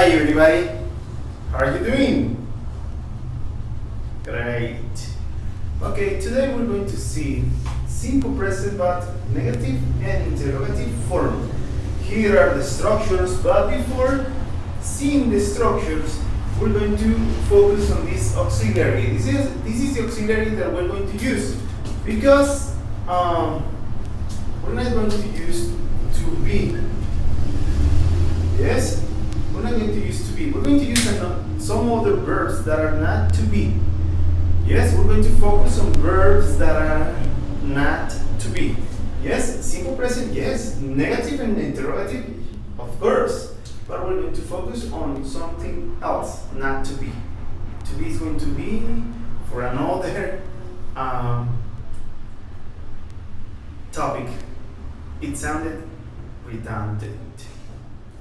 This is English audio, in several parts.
Hi everybody, how are you doing? Great. Okay, today we're going to see simple present but negative and interrogative form. Here are the structures, but before seeing the structures, we're going to focus on this auxiliary. This is the auxiliary that we're going to use because we're not going to use to be. Yes? We're not going to use to be. We're going to use some other verbs that are not to be. Yes, we're going to focus on verbs that are not to be. Yes, simple present, yes. Negative and interrogative, of course. But we're going to focus on something else, not to be. To be is going to be for another topic. It sounded redundant.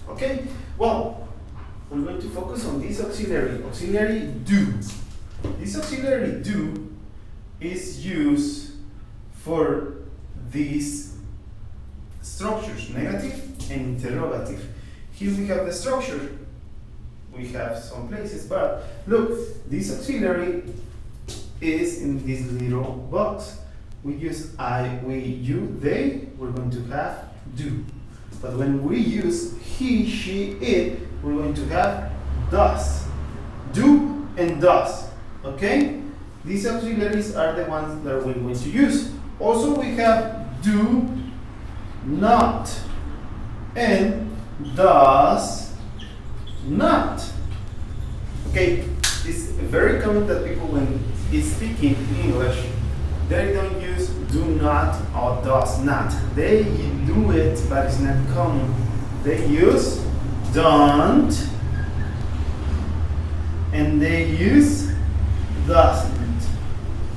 Okay, well, we're going to focus on this auxiliary do. This auxiliary do is used for these structures, negative and interrogative. Here we have the structure. We have some places, but look, this auxiliary is in this little box. We use I, we, you, they, we're going to have do. But when we use he, she, it, we're going to have does. Do and does. Okay? These auxiliaries are the ones that we're going to use. Also, we have do not and does not. Okay? It's very common that people, when speaking English, they don't use do not or does not. They do it, but it's not common. They use don't and they use doesn't.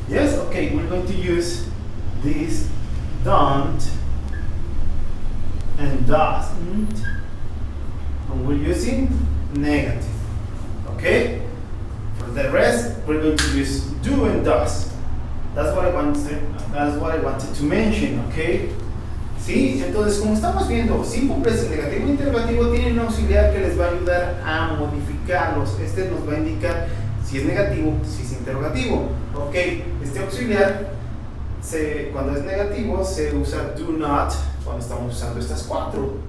Yes, okay, we're going to use this don't and doesn't, and we're using negative. Okay? For the rest, we're going to use do and does. That's what I wanted to mention, okay? Sí, entonces como estamos viendo, simple present, negativo e interrogativo tienen un auxiliar que les va a ayudar a modificarlos. Este nos va a indicar si es negativo, si es interrogativo. Ok, este auxiliar, cuando es negativo, se usa do not, cuando estamos usando estas cuatro.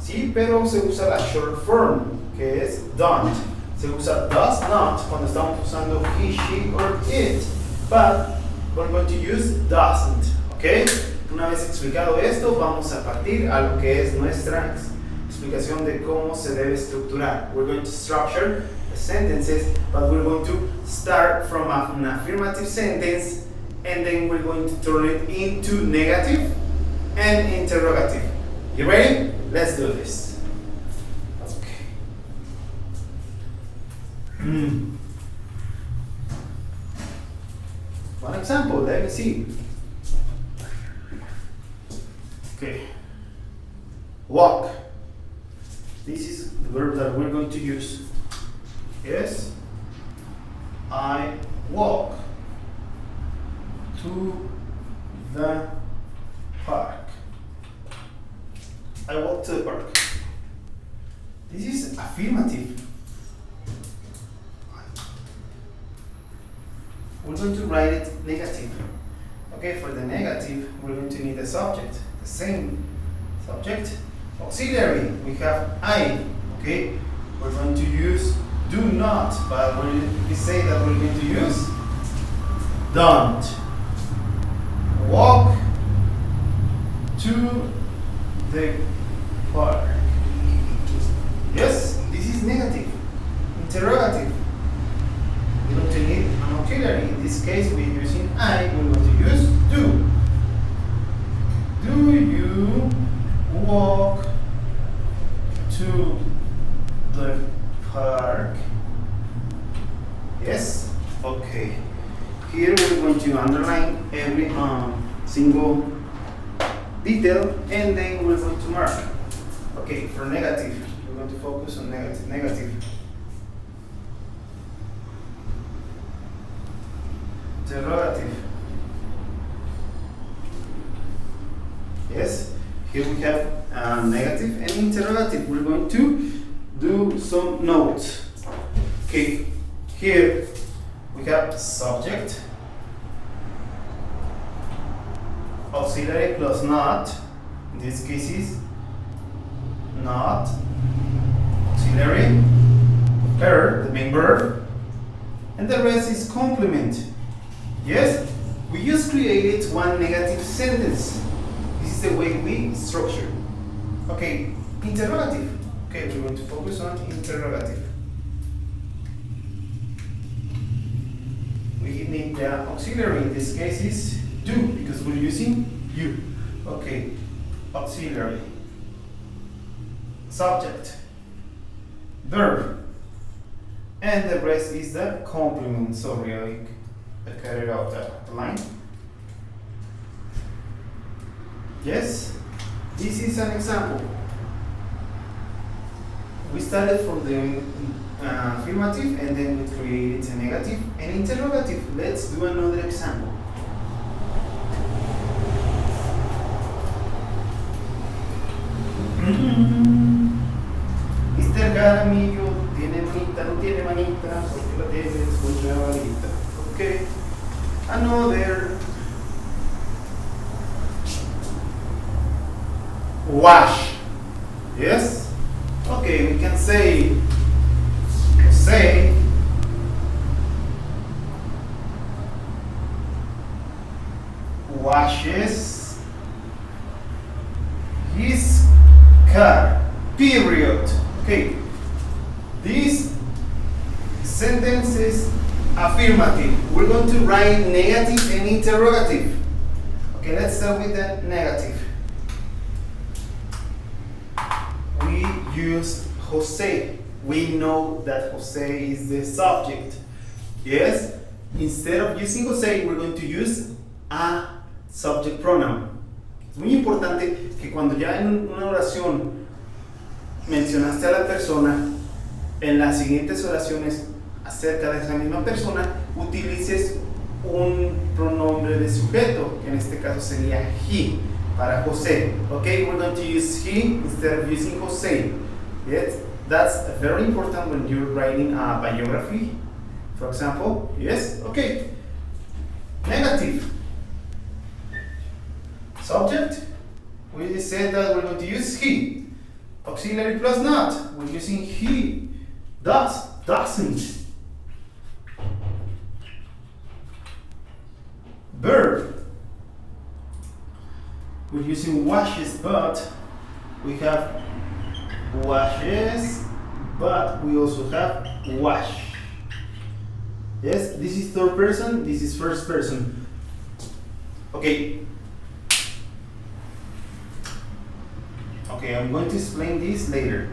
Sí, pero se usa la short form, que es don't. Se usa does not cuando estamos usando he, she, or it. But we're going to use doesn't, okay? Una vez explicado esto, vamos a partir a lo que es nuestra explicación de cómo se debe estructurar. We're going to structure the sentences, but we're going to start from an affirmative sentence, and then we're going to turn it into negative and interrogative. You ready? Let's do this. Okay. One example, let me see. Okay. Walk. This is the verb that we're going to use. Yes. I walk to the park. I walk to the park. This is affirmative. We're going to write it negative. Okay, for the negative, we're going to need a subject. The same subject. Auxiliary, we have I. Okay, we're going to use do not, but we say that we're going to use don't. Walk to the park. Yes, this is negative. Interrogative. We're going to need an auxiliary. In this case, we're using I. We're going to use do. Do you walk to the park? Yes? Okay. Here we're going to underline every single detail, and then we're going to mark. Okay, for negative, we're going to focus on negative. Interrogative. Yes, here we have negative and interrogative. We're going to do some notes. Okay, here we have subject, auxiliary plus not. In this case is not, auxiliary, her, the main verb, and the rest is complement. Yes, we just created one negative sentence. This is the way we structure. Okay, interrogative. Okay, we're going to focus on interrogative. We need the auxiliary. In this case is do, because we're using you. Okay, auxiliary, subject, verb, and the rest is the complement. Sorry, I carried out the line. Yes, this is an example. We started from the affirmative and then we created a negative and interrogative. Let's do another example. Mr. Garamillo tiene manita, no tiene manita, porque la tienes con una manita. Okay. Another. Wash. Yes? Okay, we can say washes his car. Period. Okay. This sentence is affirmative. We're going to write negative and interrogative. Okay, let's start with the negative. We use Jose. We know that Jose is the subject. Yes? Instead of using Jose, we're going to use a subject pronoun. Es muy importante que cuando ya en una oración mencionaste a la persona, en las siguientes oraciones acerca de esa misma persona, utilices un pronombre de sujeto, que en este caso sería he, para José. Okay, we're going to use he instead of using Jose. Yes, that's very important when you're writing a biography, for example. Yes, okay. Negative. Subject, we said that we're going to use he. Auxiliary plus not, we're using he. Does, doesn't. Verb, we're using washes, but we have washes, but we also have wash. Yes, this is third person, this is first person. Okay. Okay, I'm going to explain this later.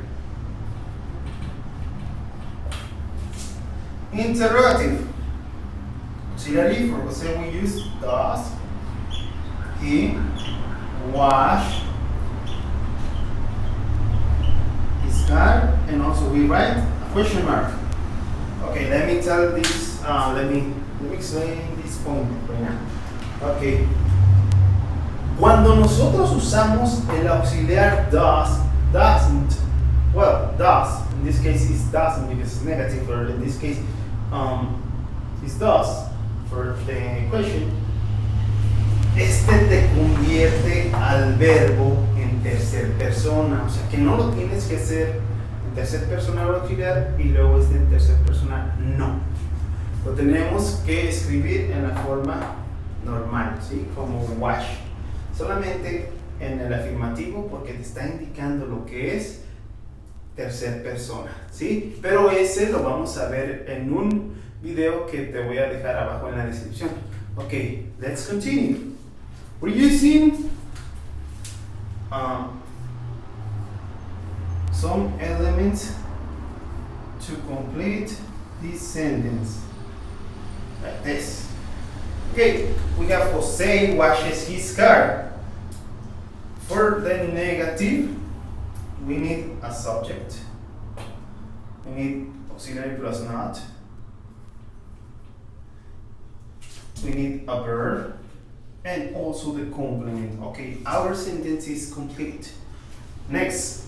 Interrogative. Auxiliary, for Jose we use does, he, wash his car, and also we write a question mark. Okay, let me tell this, let me explain this point right now. Okay. Cuando nosotros usamos el auxiliar does, doesn't, well, does, in this case it's doesn't because it's negative, or in this case it's does for the question, te convierte al verbo en tercer persona, o sea que no lo tienes que hacer en tercer persona auxiliar y luego en tercer persona, no. Lo tenemos que escribir en la forma normal, ¿sí? Como wash. Solamente en el afirmativo porque te está indicando lo que es tercer persona, ¿sí? Pero ese lo vamos a ver en un video que te voy a dejar abajo en la descripción. Okay, let's continue. We're using some elements to complete this sentence, like this. Okay, we have Jose washes his car. For the negative, we need a subject. We need auxiliary plus not. We need a verb and also the complement. Okay, our sentence is complete. Next,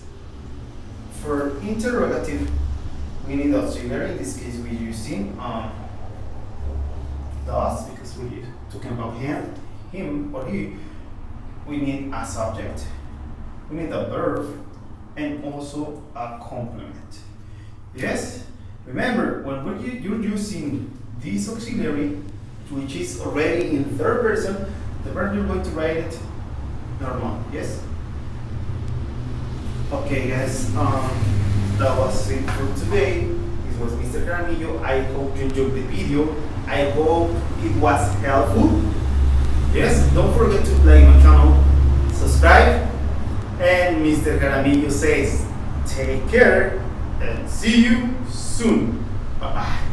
For interrogative, we need auxiliary. In this case, we're using does, because we're talking about him or he. We need a subject, we need a verb, and also a complement. Yes? Remember, when you're using this auxiliary, which is already in third person, the verb you're going to write it normal. Yes? Okay, guys, that was it for today. This was Mr. Jaramillo. I hope you enjoyed the video. I hope it was helpful. Yes, don't forget to like my channel, subscribe, and Mr. Jaramillo says, take care and see you soon. Bye bye.